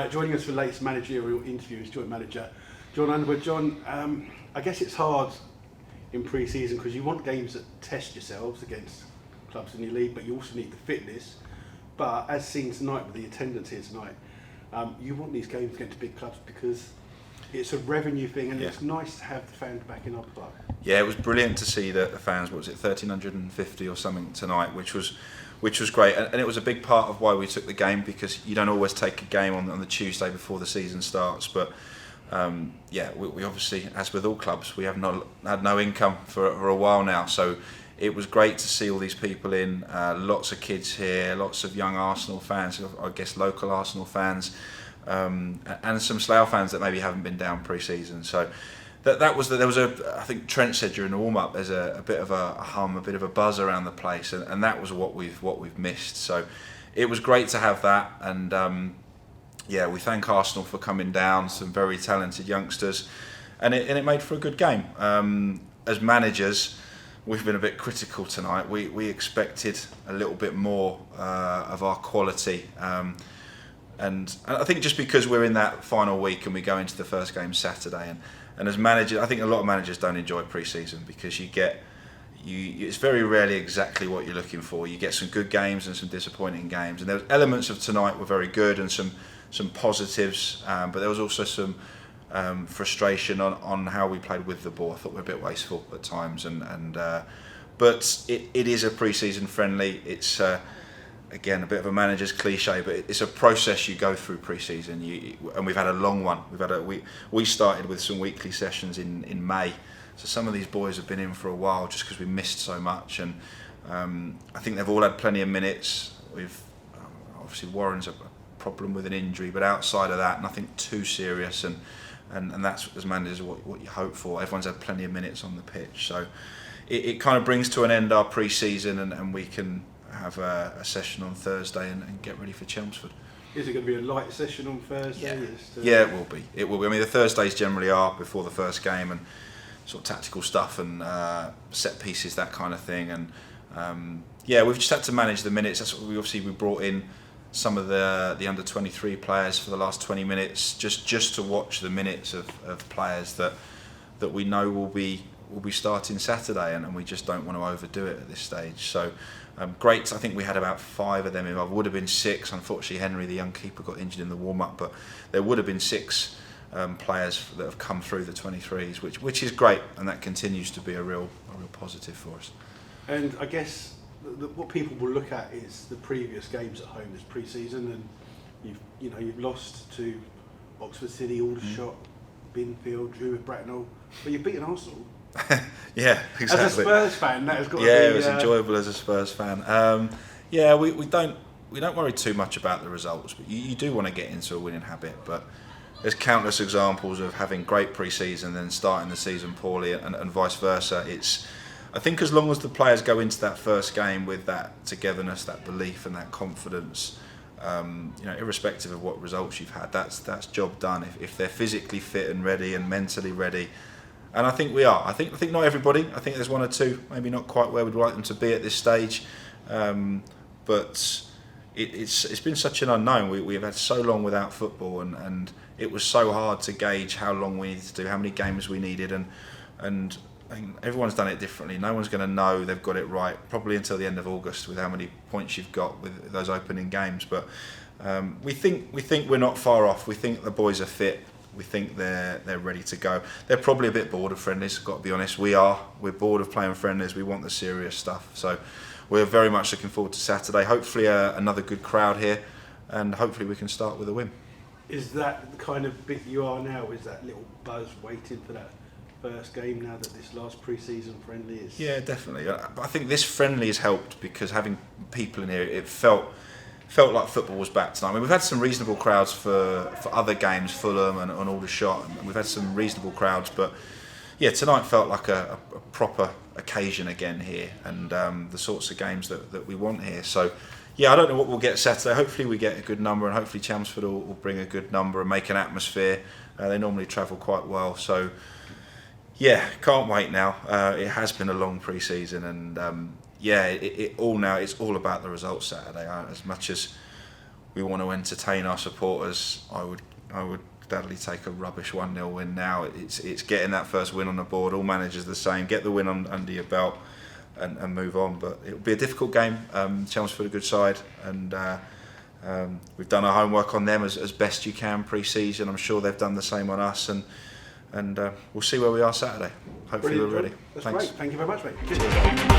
Joining us for the latest managerial interview is joint manager Jon Underwood. Jon, I guess it's hard in pre-season because you want games that test yourselves against clubs in your league, but you also need the fitness. But as seen tonight with the attendance here tonight, you want these games against big clubs because it's a revenue thing, and it's nice to have the fans back in Arbour Park. Yeah, it was brilliant to see the fans. What was it, 1,350 or something tonight, which was great, and it was a big part of why we took the game, because you don't always take a game on the Tuesday before the season starts. But we obviously, as with all clubs, we have not had no income for a while now, so it was great to see all these people in. Lots of kids here, lots of young Arsenal fans, I guess local Arsenal fans, and some Slough fans that maybe haven't been down pre-season. So there was I think Trent said during the warm-up, there's a bit of a hum, a bit of a buzz around the place, and that was what we've missed. So it was great to have that, and we thank Arsenal for coming down, some very talented youngsters, and it made for a good game. As managers, we've been a bit critical tonight. We expected a little bit more of our quality, and I think just because we're in that final week and we go into the first game Saturday, and as managers, I think a lot of managers don't enjoy pre-season because it's very rarely exactly what you're looking for. You get some good games and some disappointing games, and there was elements of tonight were very good and some positives, but there was also some frustration on how we played with the ball. I thought we were a bit wasteful at times, but it is a pre-season friendly. It's again a bit of a manager's cliche, but it's a process you go through pre-season. And we've had a long one. We started with some weekly sessions in May, so some of these boys have been in for a while just because we missed so much, and I think they've all had plenty of minutes. We've obviously Warren's a problem with an injury, but outside of that, nothing too serious, and that's, as managers, what you hope for. Everyone's had plenty of minutes on the pitch, so it kind of brings to an end our pre-season, and we can have a session on Thursday and get ready for Chelmsford. Is it going to be a light session on Thursday? Yeah, it will be. It will be. I mean, the Thursdays generally are before the first game, and sort of tactical stuff and set pieces, that kind of thing. And we've just had to manage the minutes. That's what we brought in some of the under 23 players for the last 20 minutes, just to watch the minutes of players that we know will be starting Saturday, and we just don't want to overdo it at this stage. So great. I think we had about 5 of them involved. Would have been 6. Unfortunately, Henry, the young keeper, got injured in the warm-up, but there would have been 6 players that have come through the 23s, which is great, and that continues to be a real positive for us. And I guess what people will look at is the previous games at home this pre-season, and you've lost to Oxford City, Aldershot, Binfield, drew with Bracknell, but you've beaten Arsenal. Yeah, exactly. As a Spurs fan, that has got to be... Yeah, it was enjoyable as a Spurs fan. We don't worry too much about the results, but you do want to get into a winning habit. But there's countless examples of having great pre-season and then starting the season poorly, and vice versa. I think as long as the players go into that first game with that togetherness, that belief and that confidence, irrespective of what results you've had, that's job done. If they're physically fit and ready and mentally ready, and I think we are. I think not everybody. I think there's 1 or 2, maybe not quite where we'd like them to be at this stage, but it's been such an unknown. We've had so long without football, and it was so hard to gauge how long we needed to do, how many games we needed, and everyone's done it differently. No one's going to know they've got it right probably until the end of August with how many points you've got with those opening games. But we think we're not far off. We think the boys are fit. We think they're ready to go. They're probably a bit bored of friendlies, got to be honest. We're bored of playing friendlies. We want the serious stuff. So we're very much looking forward to Saturday. Hopefully another good crowd here, and hopefully we can start with a win. Is that the kind of bit you are now? Is that little buzz waiting for that first game now that this last pre-season friendly is? Yeah, definitely. I think this friendly has helped because having people in here, it felt like football was back tonight. I mean, we've had some reasonable crowds for other games, Fulham and Aldershot, and we've had some reasonable crowds, but yeah, tonight felt like a proper occasion again here, and the sorts of games that we want here. So yeah, I don't know what we'll get Saturday. Hopefully we get a good number, and hopefully Chelmsford will bring a good number and make an atmosphere. They normally travel quite well, so yeah, can't wait now. It has been a long pre-season, and it's all about the results Saturday. As much as we want to entertain our supporters, I would gladly take a rubbish 1-0 win now. It's getting that first win on the board. All managers the same. Get the win under your belt and move on. But it'll be a difficult game. Chelmsford a good side, and we've done our homework on them as best you can pre-season. I'm sure they've done the same on us, and we'll see where we are Saturday. Hopefully we're ready. That's Thanks. great. Thank you very much, mate. Cheers.